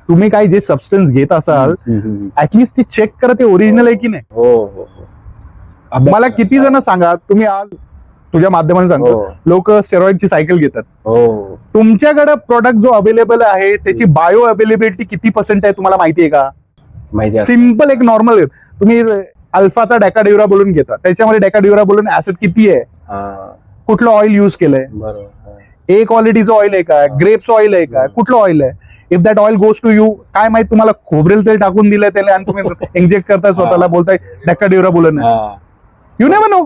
तुम्ही काही जे सबस्टन्स घेत असाल ऍटलिस्ट ती चेक करा ते ओरिजिनल आहे की नाही. हो. मला किती जण सांगा, तुम्ही आज तुझ्या माध्यमाने सांगतो लोक स्टेरॉइडची सायकल घेतात. तुमच्याकडे प्रोडक्ट जो अवेलेबल आहे त्याची बायो अवेलेबिलिटी किती % आहे तुम्हाला माहिती आहे का? सिम्पल एक नॉर्मल तुम्ही अल्फाचा डॅकाड्युरा बोलून घेता, त्याच्यामध्ये डॅकाड्युरा बोलून ऍसिड किती आहे, कुठलं ऑइल युज केलंय, ए क्वालिटीचं ऑइल आहे का, ग्रेप्स ऑइल आहे का, कुठलं ऑइल आहे. If that oil goes to you, काय माहित तुम्हाला खोबरेल तेल टाकून दिलंय त्याला आणि तुम्ही इंजेक्ट करताय स्वतःला, बोलताय डॅकाड्युरा बोलून. You never know.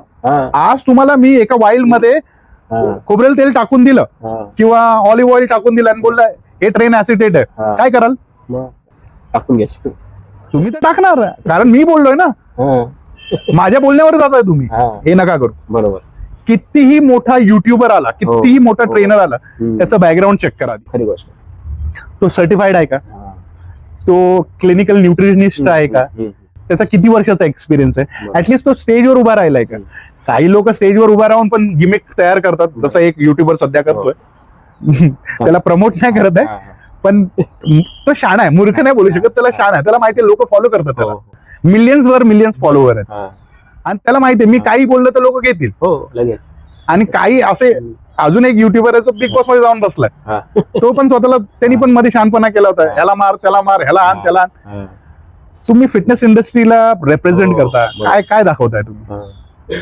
आज तुम्हाला मी एका वाईल मध्ये खोबरेल तेल टाकून दिलं किंवा ऑलिव्ह ऑइल टाकून दिलं आणि बोललाय हे ट्रेन ऍसिटेट आहे, काय कराल? टाकून घ्यायचं तुम्ही तर टाकणार, कारण मी बोललोय ना. माझ्या बोलण्यावर जाताय तुम्ही, हे नका करू. बरोबर. कितीही मोठा युट्यूबर आला, कितीही मोठा ट्रेनर आला, त्याचं बॅकग्राऊंड चेक करा. खरी गोष्ट. तो सर्टिफाईड आहे का, तो क्लिनिकल न्यूट्रिशनिस्ट आहे का, त्याचा किती वर्षाचा एक्सपिरियन्स आहे, ऍटलिस्ट तो स्टेजवर उभा राहिलाय का. काही लोक स्टेजवर उभा राहून पण गिमिक तयार करतात, जसं एक युट्यूबर सध्या करतोय. त्याला प्रमोट नाही करत आहे, पण तो शाणा आहे, मूर्ख नाही बोलू शकत, त्याला शाणा आहे. त्याला माहितीये लोक फॉलो करतात त्याला, मिलियन्स फॉलोवर आहेत, आणि त्याला माहितीये मी काही बोललं तर लोक घेतील. लगेच. आणि काही असे अजून एक युट्यूबर आहे जो बिग बॉस मध्ये जाऊन बसलाय, तो पण स्वतःला त्यांनी पण मध्ये शानपणा केला होता, ह्याला मार त्याला मार, ह्याला आण त्याला आण. तुम्ही फिटनेस इंडस्ट्रीला रिप्रेझेंट करता, काय काय दाखवताय तुम्ही?